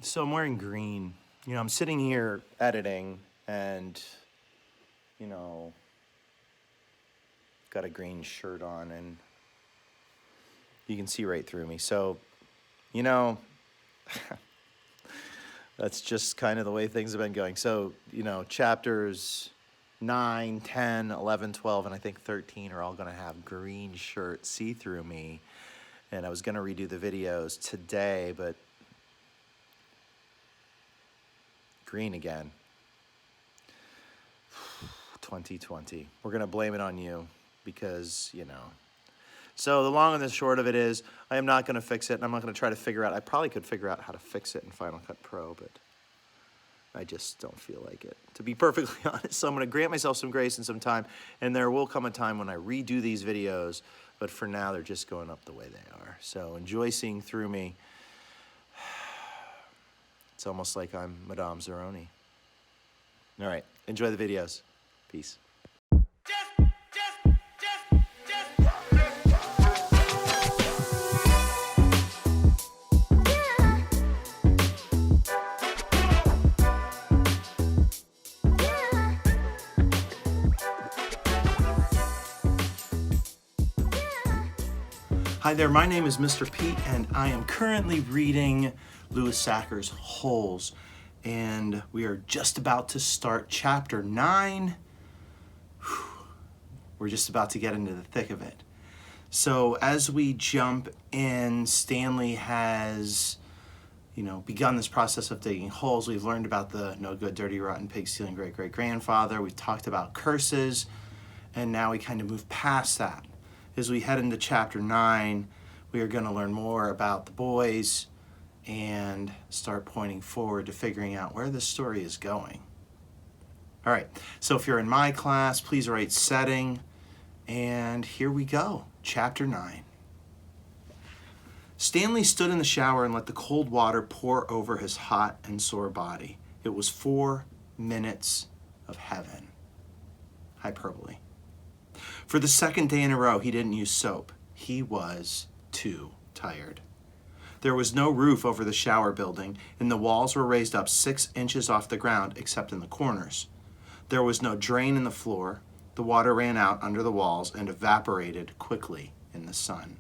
So I'm wearing green. I'm sitting here editing and, you know, got a green shirt on and you can see right through me. So, you know, that's just kind of the way things have been going. So, chapters 9, 10, 11, 12, and I think 13 are all going to have green shirts see through me. And I was going to redo the videos today, but green again. 2020. We're going to blame it on you because. So the long and the short of it is I am not going to fix it, and I'm not going to try to figure out. I probably could figure out how to fix it in Final Cut Pro, but I just don't feel like it. To be perfectly honest, so I'm going to grant myself some grace and some time, and there will come a time when I redo these videos, but for now they're just going up the way they are. So enjoy seeing through me. It's almost like I'm Madame Zeroni. All right, enjoy the videos. Peace. Hi there, my name is Mr. Pete, and I am currently reading Louis Sachar's Holes, and we are just about to start chapter 9. We're just about to get into the thick of it. So as we jump in, Stanley has, begun this process of digging holes. We've learned about the no good, dirty, rotten, pig-stealing great-great-grandfather. We've talked about curses, and now we kind of move past that. As we head into chapter 9, we are going to learn more about the boys and start pointing forward to figuring out where this story is going. All right, so if you're in my class, please write setting, and here we go, chapter 9. Stanley stood in the shower and let the cold water pour over his hot and sore body. It was 4 minutes of heaven. Hyperbole. For the second day in a row, he didn't use soap. He was too tired. There was no roof over the shower building, and the walls were raised up 6 inches off the ground, except in the corners. There was no drain in the floor. The water ran out under the walls and evaporated quickly in the sun.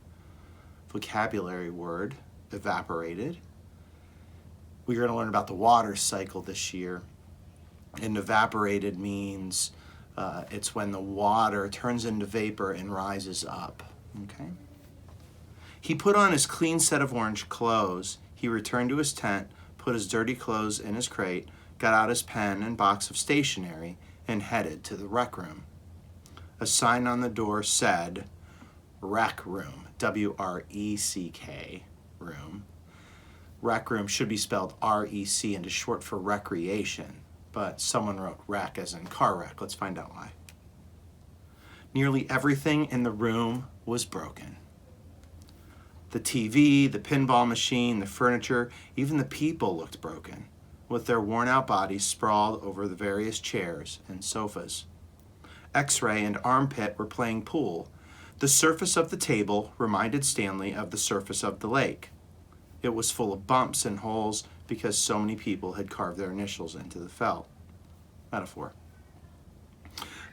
Vocabulary word, evaporated. We're going to learn about the water cycle this year. And evaporated means it's when the water turns into vapor and rises up. Okay. He put on his clean set of orange clothes. He returned to his tent, put his dirty clothes in his crate, got out his pen and box of stationery, and headed to the rec room. A sign on the door said, Rec Room, W-R-E-C-K, room. Rec room should be spelled R-E-C and is short for recreation, but someone wrote rec as in car wreck. Let's find out why. Nearly everything in the room was broken. The TV, the pinball machine, the furniture, even the people looked broken, with their worn-out bodies sprawled over the various chairs and sofas. X-Ray and Armpit were playing pool. The surface of the table reminded Stanley of the surface of the lake. It was full of bumps and holes because so many people had carved their initials into the felt. Metaphor.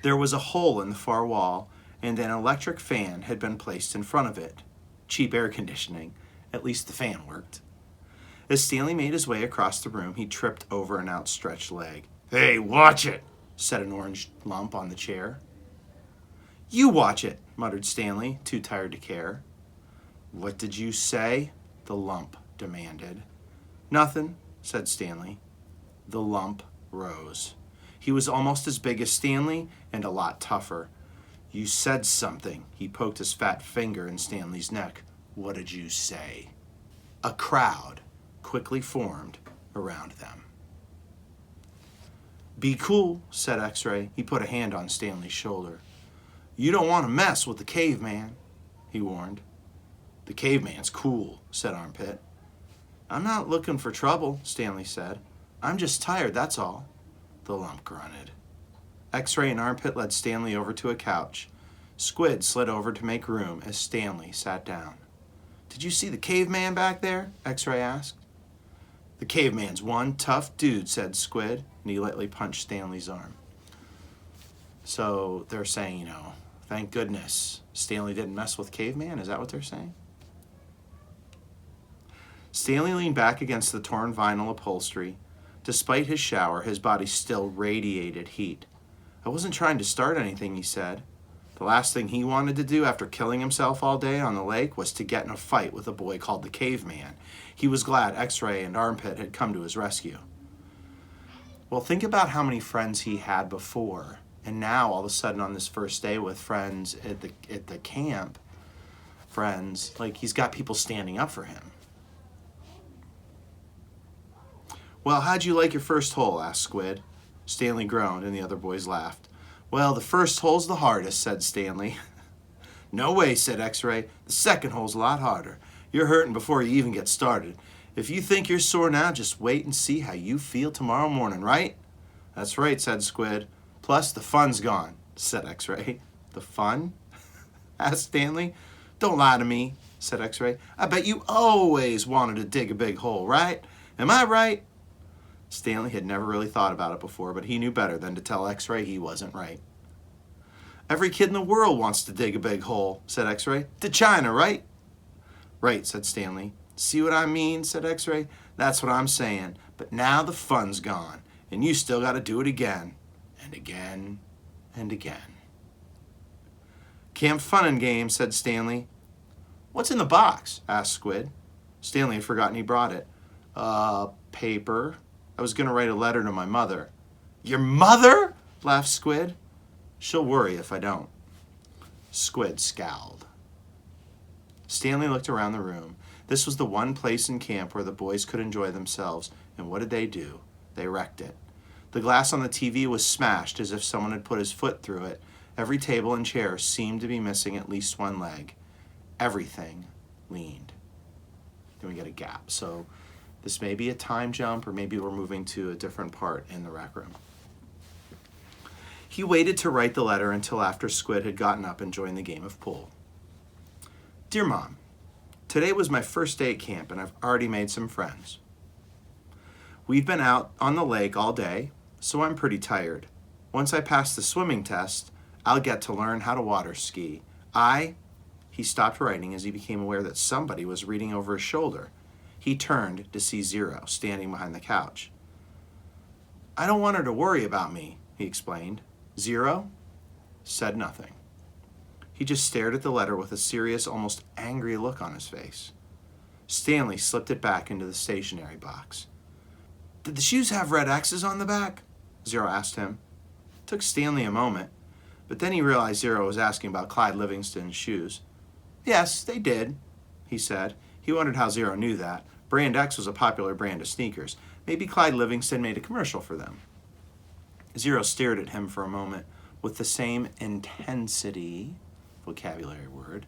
There was a hole in the far wall, and an electric fan had been placed in front of it. Cheap air conditioning. At least the fan worked. As Stanley made his way across the room, he tripped over an outstretched leg. "Hey, watch it," said an orange lump on the chair. "You watch it," muttered Stanley, too tired to care. "What did you say?" the lump demanded. "Nothing," said Stanley. The lump rose. He was almost as big as Stanley and a lot tougher. "You said something." He poked his fat finger in Stanley's neck. "What did you say?" A crowd quickly formed around them. "Be cool," said X-Ray. He put a hand on Stanley's shoulder. "You don't want to mess with the caveman," he warned. "The caveman's cool," said Armpit. "I'm not looking for trouble," Stanley said. "I'm just tired, that's all." The lump grunted. X-Ray and Armpit led Stanley over to a couch. Squid slid over to make room as Stanley sat down. "Did you see the caveman back there?" X-Ray asked. The caveman's one tough dude, said Squid, and he lightly punched Stanley's arm. So they're saying, thank goodness Stanley didn't mess with Caveman? Is that what they're saying? Stanley leaned back against the torn vinyl upholstery. Despite his shower, his body still radiated heat. I wasn't trying to start anything, he said. The last thing he wanted to do after killing himself all day on the lake was to get in a fight with a boy called the Caveman. He was glad X-Ray and Armpit had come to his rescue. Well, think about how many friends he had before. And now, all of a sudden, on this first day with friends at the camp, friends, he's got people standing up for him. Well, how'd you like your first hole? Asked Squid. Stanley groaned, and the other boys laughed. Well, the first hole's the hardest, said Stanley. No way, said X-Ray. The second hole's a lot harder. You're hurting before you even get started. If you think you're sore now, just wait and see how you feel tomorrow morning, right? That's right, said Squid. Plus, the fun's gone, said X-Ray. The fun? Asked Stanley. Don't lie to me, said X-Ray. I bet you always wanted to dig a big hole, right? Am I right? Stanley had never really thought about it before, but he knew better than to tell X-Ray he wasn't right. Every kid in the world wants to dig a big hole, said X-Ray. To China, right? Right, said Stanley. See what I mean, said X-Ray. That's what I'm saying. But now the fun's gone, and you still got to do it again. And again, and again. Camp Fun and Games, said Stanley. What's in the box? Asked Squid. Stanley had forgotten he brought it. Paper. I was going to write a letter to my mother. Your mother? Laughed Squid. She'll worry if I don't. Squid scowled. Stanley looked around the room. This was the one place in camp where the boys could enjoy themselves, and what did they do? They wrecked it. The glass on the TV was smashed as if someone had put his foot through it. Every table and chair seemed to be missing at least one leg. Everything leaned. Then we get a gap. So this may be a time jump, or maybe we're moving to a different part in the rec room. He waited to write the letter until after Squid had gotten up and joined the game of pool. Dear Mom, today was my first day at camp, and I've already made some friends. We've been out on the lake all day, so I'm pretty tired. Once I pass the swimming test, I'll get to learn how to water ski. He stopped writing as he became aware that somebody was reading over his shoulder. He turned to see Zero standing behind the couch. I don't want her to worry about me, he explained. Zero said nothing. He just stared at the letter with a serious, almost angry look on his face. Stanley slipped it back into the stationery box. Did the shoes have red X's on the back? Zero asked him. It took Stanley a moment, but then he realized Zero was asking about Clyde Livingston's shoes. Yes, they did, he said. He wondered how Zero knew that. Brand X was a popular brand of sneakers. Maybe Clyde Livingston made a commercial for them. Zero stared at him for a moment with the same intensity, vocabulary word,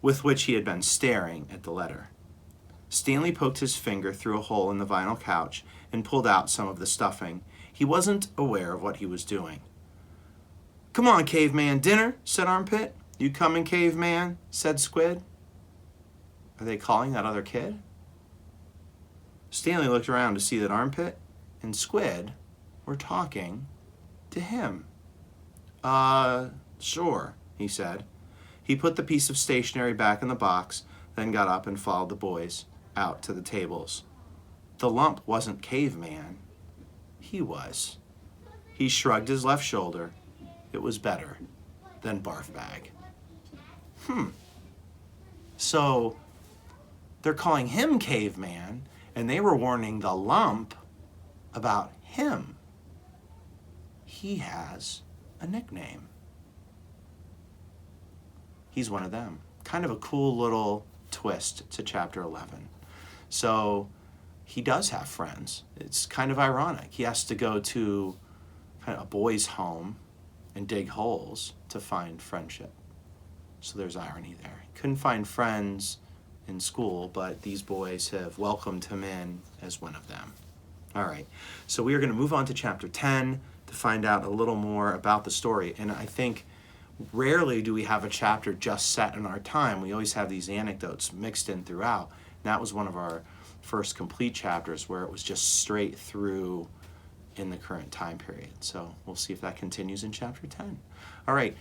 with which he had been staring at the letter. Stanley poked his finger through a hole in the vinyl couch and pulled out some of the stuffing. He wasn't aware of what he was doing. Come on, Caveman, dinner, said Armpit. You coming, Caveman, said Squid. Are they calling that other kid? Stanley looked around to see that Armpit and Squid were talking to him. Sure, he said. He put the piece of stationery back in the box, then got up and followed the boys out to the tables. The lump wasn't Caveman. He was. He shrugged his left shoulder. It was better than Barf Bag. So they're calling him Caveman, and they were warning the lump about him. He has a nickname. He's one of them. Kind of a cool little twist to chapter 11. So he does have friends. It's kind of ironic. He has to go to kind of a boys' home and dig holes to find friendship. So there's irony there. He couldn't find friends in school, but these boys have welcomed him in as one of them. All right, so we are going to move on to chapter 10 to find out a little more about the story. And I think rarely do we have a chapter just set in our time. We always have these anecdotes mixed in throughout. And that was one of our first complete chapters where it was just straight through in the current time period. So we'll see if that continues in chapter 10. All right,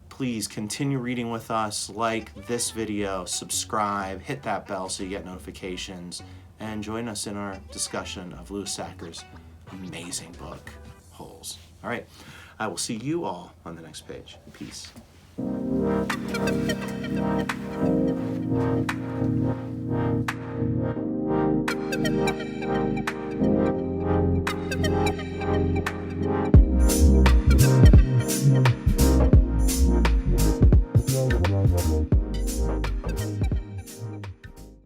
please continue reading with us, like this video, subscribe, hit that bell so you get notifications, and join us in our discussion of Louis Sachar's amazing book, Holes. All right, I will see you all on the next page. Peace.